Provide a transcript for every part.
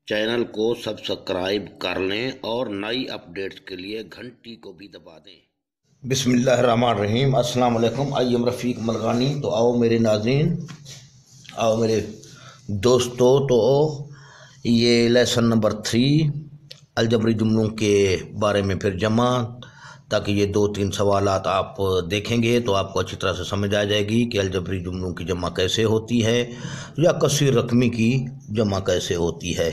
Channel को subscribe कर लें और नई अपडेट्स के लिए घंटी को भी दबा दें। बिस्मिल्लाहिर्रहमानिर्रहीम। अस्सलाम वालेकुम। आई एम रफ़ीक मलगानी। तो आओ मेरे नाज़रीन, आओ मेरे दोस्तों, तो ये लेसन नंबर 3 अलजबरी जुमलों के बारे में फिर जमा, ताकि ये 2-3 सवालात आप देखेंगे तो आपको अच्छी तरह से समझ आ जाएगी कि अलजबरी जुमलों की जमा कैसे होती है या कसीर रकमी की जमा कैसे होती है।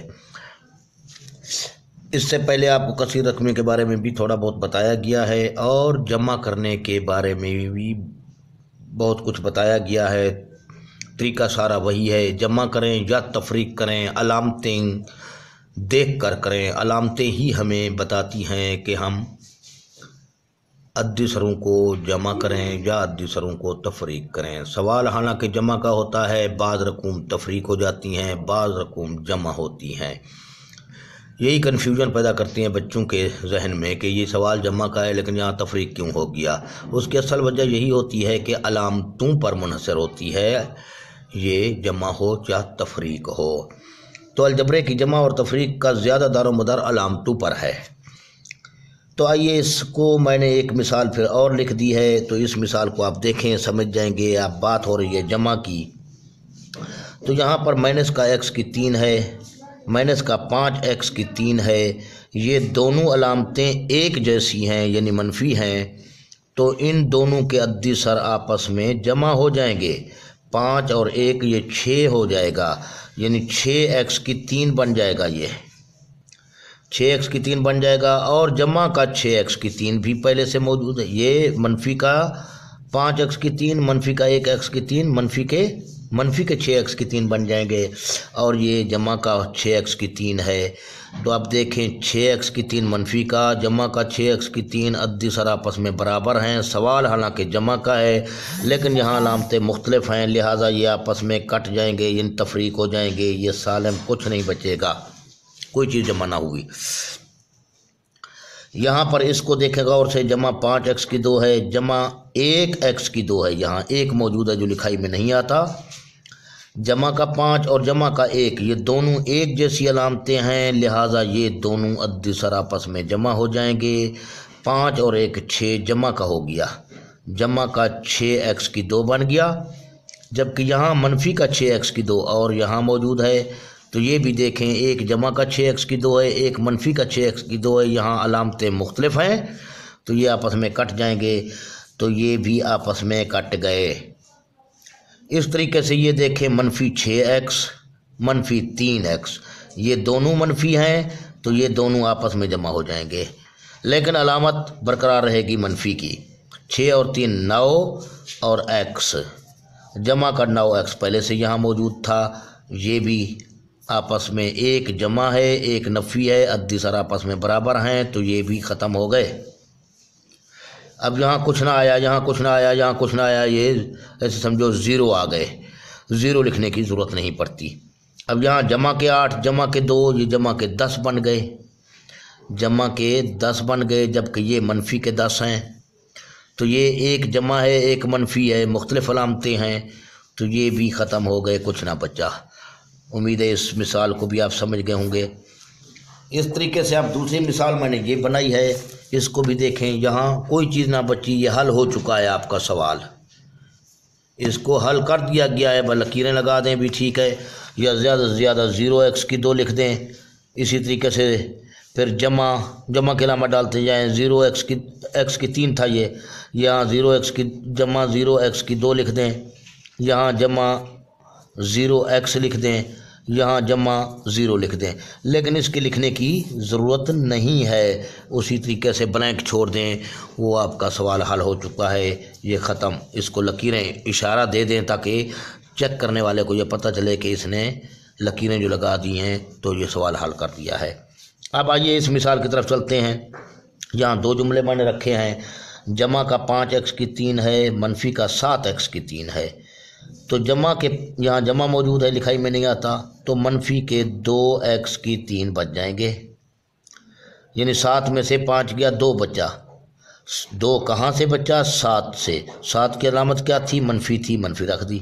इससे पहले आपको कसीर रकमी के बारे में भी थोड़ा बहुत बताया गया है और जमा करने के बारे में भी बहुत कुछ बताया गया है। तरीका सारा वही है, जमा करें या तफरीक करें, अलामतें देख कर करें। अलामतें ही हमें बताती हैं कि हम अद्दी सरों को जमा करें या अद्दी सरों को तफरीक करें। सवाल हालांकि जमा का होता है, बाज़ रकूम तफरीक हो जाती हैं, बाज़ रकूम जमा होती हैं। यही कन्फ्यूजन पैदा करती हैं बच्चों के जहन में कि ये सवाल जमा का है लेकिन यहाँ तफरीक क्यों हो गया। उसकी असल वजह यही होती है कि अलामतों पर मुनहसर होती है, ये जमा हो या तफरीक हो। तो अलजबरे की जमा और तफरीक का ज़्यादा दारोमदार अलामतों पर है। तो आइए, इसको मैंने एक मिसाल फिर और लिख दी है, तो इस मिसाल को आप देखें, समझ जाएंगे। आप बात हो रही है जमा की, तो यहाँ पर माइनस का x की 3 है, माइनस का 5x की 3 है। ये दोनों अलामतें एक जैसी हैं यानी मनफी हैं, तो इन दोनों के अद्दी सर आपस में जमा हो जाएंगे। 5 और 1 ये 6 हो जाएगा, यानी 6x की 3 बन जाएगा। ये 6x की 3 बन जाएगा और जमा का 6x की 3 भी पहले से मौजूद है। ये मनफी का 5x की 3, मनफी का 1x की 3, मनफी के 6x की 3 बन जाएंगे और ये जमा का 6x की 3 है। तो आप देखें, 6x की 3 मनफी का, जमा का 6x की 3 अद्दी सर आपस में बराबर हैं। सवाल हालांकि जमा का है लेकिन यहाँ अलामतें मुख्तलिफ हैं, लिहाजा ये आपस में कट जाएंगे, इन तफरीक हो जाएंगे। ये सालिम कुछ नहीं बचेगा, कोई चीज़ जमा ना हुई। यहाँ पर इसको देखेगा और से, जमा 5x की 2 है, जमा 1x की 2 है। यहाँ 1 मौजूद है जो लिखाई में नहीं आता। जमा का 5 और जमा का 1 ये दोनों एक जैसी अलामतें हैं, लिहाजा ये दोनों अद्दी सर आपस में जमा हो जाएंगे। 5 और 1 6 जमा का हो गया, जमा का 6x की 2 बन गया, जबकि यहाँ मनफी का 6x की 2 और यहाँ मौजूद है। तो ये भी देखें, एक जमा का 6x की 2 है, एक मनफी का 6x की 2 है। यहाँ अलामतें मुख्तलिफ हैं तो ये आपस में कट जाएंगे, तो ये भी आपस में कट गए। इस तरीके से ये देखें, मनफी 6x, मनफी 3x, ये दोनों मनफी हैं तो ये दोनों आपस में जमा हो जाएंगे, लेकिन अलामत बरकरार रहेगी मनफी की। 6 और 3 9 और x, जमा का 9x पहले से यहाँ मौजूद था। ये भी आपस में एक जमा है एक नफ़ी है, अद्दी सर आपस में बराबर हैं, तो ये भी ख़त्म हो गए। अब यहाँ कुछ ना आया, यहाँ कुछ ना आया, यहाँ कुछ ना आया, ये ऐसे समझो ज़ीरो आ गए। ज़ीरो लिखने की ज़रूरत नहीं पड़ती। अब यहाँ जमा के 8, जमा के 2, ये जमा के 10 बन गए, जमा के 10 बन गए, जबकि ये मनफी के 10 हैं। तो ये एक जमा है एक मनफी है, मुख्तलिफ अलामतें हैं, तो ये भी ख़त्म हो गए, कुछ ना बचा। उम्मीद है इस मिसाल को भी आप समझ गए होंगे। इस तरीके से आप दूसरी मिसाल मैंने ये बनाई है, इसको भी देखें। यहाँ कोई चीज़ ना बची, ये हल हो चुका है आपका सवाल, इसको हल कर दिया गया है। लकीरें लगा दें भी ठीक है, या ज़्यादा से ज़्यादा 0x की 2 लिख दें। इसी तरीके से फिर जमा के अलामा डालते जाएँ। 0x की 3 था ये, यहाँ 0x की जमा 0x की 2 लिख दें, यहाँ जमा 0x लिख दें, यहाँ जमा 0 लिख दें, लेकिन इसके लिखने की ज़रूरत नहीं है। उसी तरीके से ब्लैंक छोड़ दें, वो आपका सवाल हल हो चुका है, ये ख़त्म। इसको लकीरें इशारा दे दें ताकि चेक करने वाले को ये पता चले कि इसने लकीरें जो लगा दी हैं तो ये सवाल हल कर दिया है। अब आइए इस मिसाल की तरफ चलते हैं। यहाँ 2 जुमले मैंने रखे हैं, जमा का 5x की 3 है, मनफी का 7x की 3 है। तो जमा के यहाँ जमा मौजूद है, लिखाई में नहीं आता, तो मनफी के 2x की 3 बच जाएंगे, यानी 7 में से 5 गया, 2 बचा। 2 कहाँ से बचा? 7 से। 7 की अलामत क्या थी? मनफी थी, मनफी रख दी।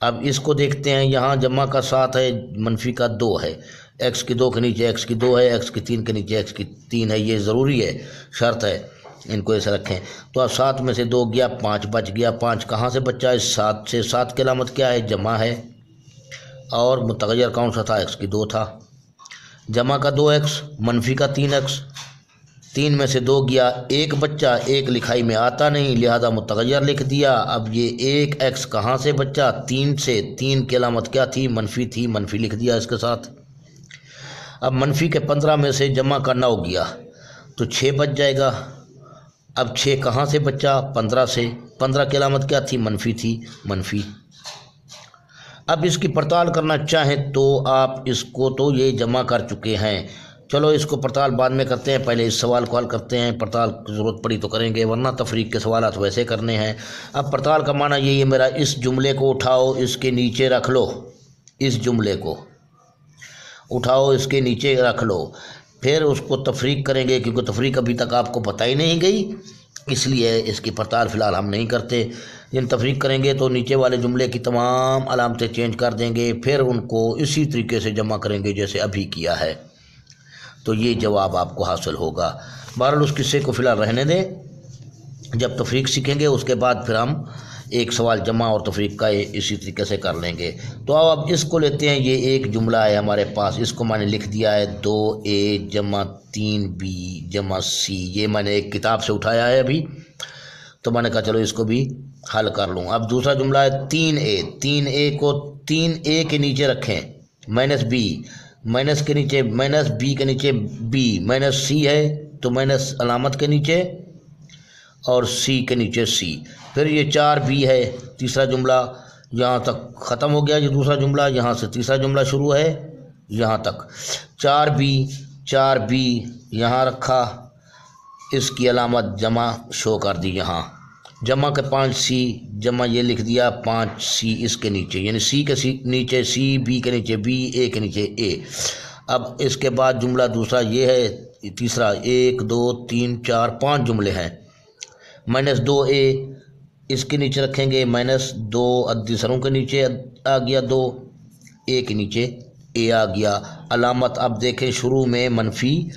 अब इसको देखते हैं, यहाँ जमा का 7 है, मनफी का 2 है, एक्स की 2 के नीचे एक्स की 2 है, एक्स की 3 के नीचे एक्स की 3 है। ये ज़रूरी है, शर्त है, इनको ऐसे रखें। तो अब 7 में से 2 गया, 5 बच गया। 5 कहाँ से बचा है? 7 से। 7 की अलामत क्या है? जमा है। और मुतग़य्यर कौन सा था? एक्स की 2 था। जमा का 2x, मनफी का 3x। 3 में से 2 गया, 1 बच्चा, 1 लिखाई में आता नहीं, लिहाजा मुतग़य्यर लिख दिया। अब ये 1x कहाँ से बचा? 3 से। 3 की अलामत क्या थी? मनफी थी, मनफी लिख दिया इसके साथ। अब मनफी के 15 में से जमा का 9 गया तो 6 बच जाएगा। अब 6 कहाँ से बचा? 15 से। 15 की अलामत क्या थी? मनफी थी, मनफी। अब इसकी पड़ताल करना चाहें तो आप इसको तो ये जमा कर चुके हैं, चलो इसको पड़ताल बाद में करते हैं, पहले इस सवाल को हल करते हैं। पड़ताल की ज़रूरत पड़ी तो करेंगे, वरना तफरीक के सवाल तो वैसे करने हैं। अब पड़ताल का माना यही है मेरा, इस जुमले को उठाओ, इसके नीचे रख लो, इस जुमले को उठाओ, इसके नीचे रख लो, फिर उसको तफरीक करेंगे, क्योंकि तफरीक अभी तक आपको पता ही नहीं गई, इसलिए इसकी पड़ताल फ़िलहाल हम नहीं करते। इन तफरीक करेंगे तो नीचे वाले जुमले की तमाम अलामतें चेंज कर देंगे, फिर उनको इसी तरीके से जमा करेंगे जैसे अभी किया है, तो ये जवाब आपको हासिल होगा। बहरहाल उस किस्से को फ़िलहाल रहने दें, जब तफरीक सीखेंगे उसके बाद फिर हम एक सवाल जमा और तफरीक का इसी तरीके से कर लेंगे। तो अब इसको लेते हैं, ये एक जुमला है हमारे पास, इसको मैंने लिख दिया है 2a जमा 3b जमा c। ये मैंने एक किताब से उठाया है अभी, तो मैंने कहा चलो इसको भी हल कर लूँ। अब दूसरा जुमला है 3a। 3a को 3a के नीचे रखें, माइनस b, माइनस के नीचे माइनस, b के नीचे b, माइनस c है तो माइनस अलामत के नीचे और c के नीचे c। फिर ये 4b है, तीसरा जुमला यहाँ तक ख़त्म हो गया। ये दूसरा जुमला, यहाँ से तीसरा जुमला शुरू है यहाँ तक। 4b यहाँ रखा, इसकी अलामत जमा शो कर दी यहाँ। जमा के 5c, जमा ये लिख दिया 5c इसके नीचे, यानी c के नीचे c, b के नीचे b, a के नीचे a। अब इसके बाद जुमला दूसरा ये है, तीसरा 1 2 3 4 5 जुमले हैं। माइनस 2a इसके नीचे रखेंगे, माइनस 2 अद्दीसरों के नीचे आ गया 2, a के नीचे a आ गया। अलामत अब देखें, शुरू में मनफी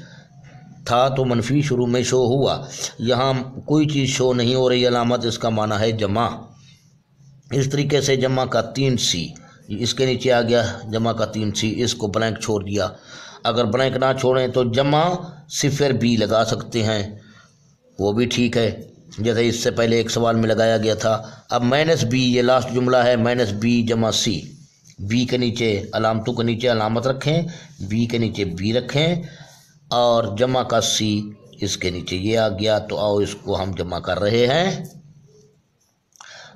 था तो मनफी शुरू में शो हुआ, यहाँ कोई चीज़ शो नहीं हो रही, अलामत इसका माना है जमा। इस तरीके से जमा का 3c इसके नीचे आ गया, जमा का 3c, इसको ब्लैंक छोड़ दिया। अगर ब्लैंक ना छोड़ें तो जमा सिफर b लगा सकते हैं, वो भी ठीक है, जैसे इससे पहले एक सवाल में लगाया गया था। अब माइनस b, ये लास्ट जुमला है, माइनस b जमा c। b के नीचे अलामतों के नीचे अलामत रखें, b के नीचे b रखें, और जमा का c इसके नीचे ये आ गया। तो आओ इसको हम जमा कर रहे हैं।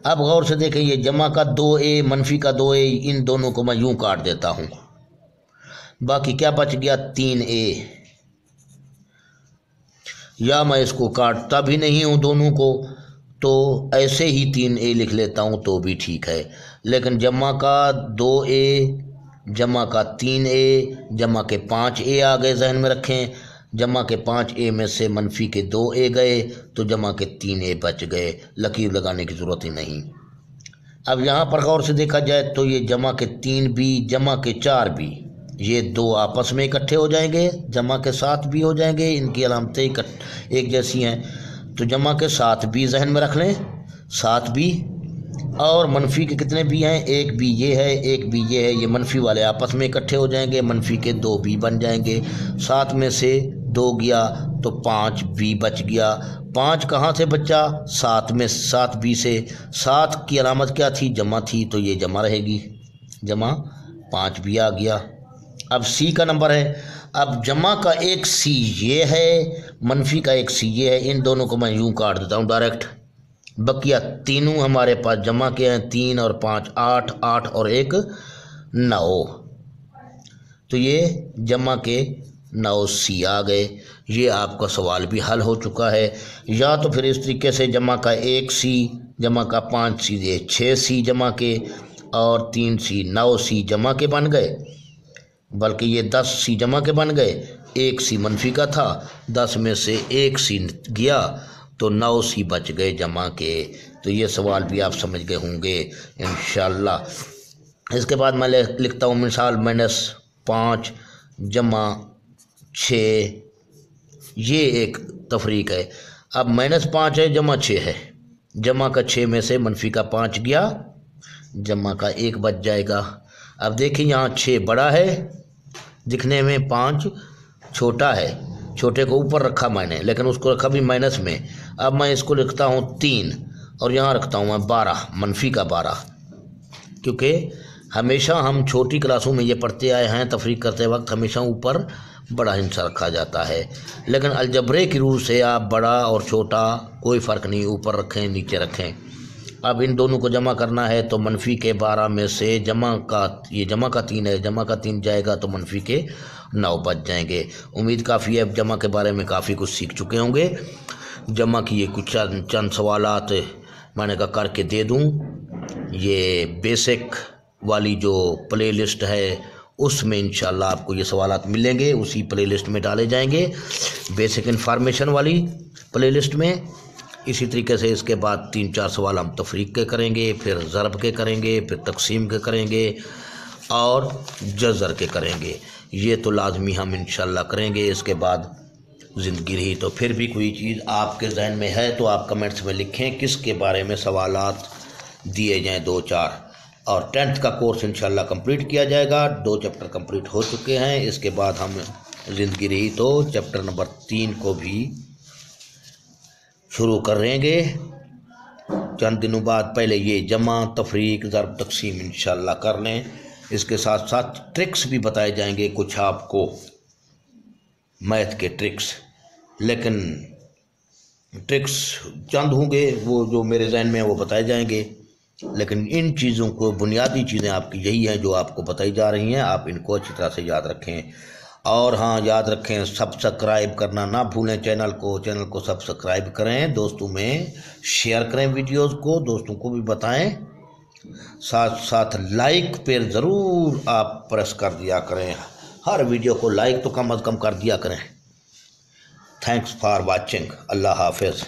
अब गौर से देखें, ये जमा का 2a मनफी का 2a, इन दोनों को मैं यूं काट देता हूँ, बाकी क्या बच गया 3a, या मैं इसको काटता भी नहीं हूँ दोनों को, तो ऐसे ही 3a लिख लेता हूँ तो भी ठीक है। लेकिन जमा का 2a, जमा का 3a, जमा के 5a आ गए, जहन में रखें। जमा के 5a में से मनफी के 2a गए तो जमा के 3a बच गए, लकीर लगाने की ज़रूरत ही नहीं। अब यहाँ पर गौर से देखा जाए तो ये जमा के 3b, जमा के 4b, ये दो आपस में इकट्ठे हो जाएंगे, जमा के 7b हो जाएंगे, इनकी अलामतें एक जैसी हैं। तो जमा के 7b जहन में रख लें, 7b, और मनफी के कितने b हैं? एक b ये है, एक b ये है, ये मनफी वाले आपस में इकट्ठे हो जाएंगे, मनफी के 2b बन जाएंगे। 7 में से 2 गया तो 5b बच गया। 5 कहाँ से बचा? 7 में 7b से। 7 की अलामत क्या थी? जमा थी, तो ये जमा रहेगी, जमा 5b आ गया। अब c का नंबर है, अब जमा का एक c ये है, मनफी का एक c ये है, इन दोनों को मैं यूं काट देता हूँ डायरेक्ट। बकिया तीनों हमारे पास जमा के हैं, 3 और 5 8, 8 और 1 9, तो ये जमा के 9c आ गए। ये आपका सवाल भी हल हो चुका है। या तो फिर इस तरीके से जमा का 1c, जमा का 5c, ये 6c जमा के, और 3c 9c जमा के बन गए, बल्कि ये 10c जमा के बन गए। 1c मनफी का था, 10 में से 1c गया तो 9c बच गए जमा के। तो ये सवाल भी आप समझ गए होंगे इंशाअल्लाह। इसके बाद मैं लिखता हूँ मिसाल, -5 जमा 6, ये एक तफरीक है। अब -5 है जमा 6 है, जमा का 6 में से मनफी का 5 गया, जमा का 1 बच जाएगा। अब देखिए यहाँ 6 बड़ा है दिखने में, 5 छोटा है, छोटे को ऊपर रखा मैंने लेकिन उसको रखा भी माइनस में। अब मैं इसको लिखता हूँ 3 और यहाँ रखता हूँ मैं 12, मनफी का 12, क्योंकि हमेशा हम छोटी क्लासों में ये पढ़ते आए हैं, तफरीक करते वक्त हमेशा ऊपर बड़ा हिस्सा रखा जाता है, लेकिन अलजबरे की रूह से आप बड़ा और छोटा कोई फ़र्क नहीं, ऊपर रखें नीचे रखें। अब इन दोनों को जमा करना है तो मनफी के 12 में से जमा का 3 है, जमा का 3 जाएगा तो मनफी के 9 बच जाएंगे। उम्मीद काफ़ी है जमा के बारे में काफ़ी कुछ सीख चुके होंगे। जमा की ये कुछ चंद सवालात मैंने कहा करके दे दूं। ये बेसिक वाली जो प्ले लिस्ट है उसमें इंशाल्लाह आपको ये सवालात मिलेंगे, उसी प्ले लिस्ट में डाले जाएंगे, बेसिक इन्फॉर्मेशन वाली प्ले लिस्ट में। इसी तरीके से इसके बाद 3-4 सवाल हम तफरीक के करेंगे, फिर ज़रब के करेंगे, फिर तकसीम के करेंगे और जज़र के करेंगे। ये तो लाजमी हम इंशाल्लाह करेंगे। इसके बाद ज़िंदगी रही। तो फिर भी कोई चीज़ आपके जहन में है तो आप कमेंट्स में लिखें किसके बारे में सवालात दिए जाएँ 2-4। और 10th का कोर्स इंशाल्लाह कंप्लीट किया जाएगा। 2 चैप्टर कंप्लीट हो चुके हैं। इसके बाद हम ज़िंदगी रही तो चैप्टर नंबर 3 को भी शुरू करेंगे चंद दिनों बाद। पहले ये जमा, तफरीक, ज़रब, तकसीम इंशाल्लाह कर लें। इसके साथ साथ ट्रिक्स भी बताए जाएंगे कुछ आपको, मैथ के ट्रिक्स, लेकिन ट्रिक्स चंद होंगे वो जो मेरे जहन में वो बताए जाएंगे, लेकिन इन चीज़ों को बुनियादी चीज़ें आपकी यही हैं जो आपको बताई जा रही हैं। आप इनको अच्छी तरह से याद रखें। और हाँ, याद रखें सब्सक्राइब करना ना भूलें चैनल को सब्सक्राइब करें, दोस्तों में शेयर करें, वीडियोज़ को दोस्तों को भी बताएं, साथ साथ लाइक पर ज़रूर आप प्रेस कर दिया करें। हर वीडियो को लाइक तो कम अज़ कम कर दिया करें। Thanks for watching. अल्लाह हाफिज़।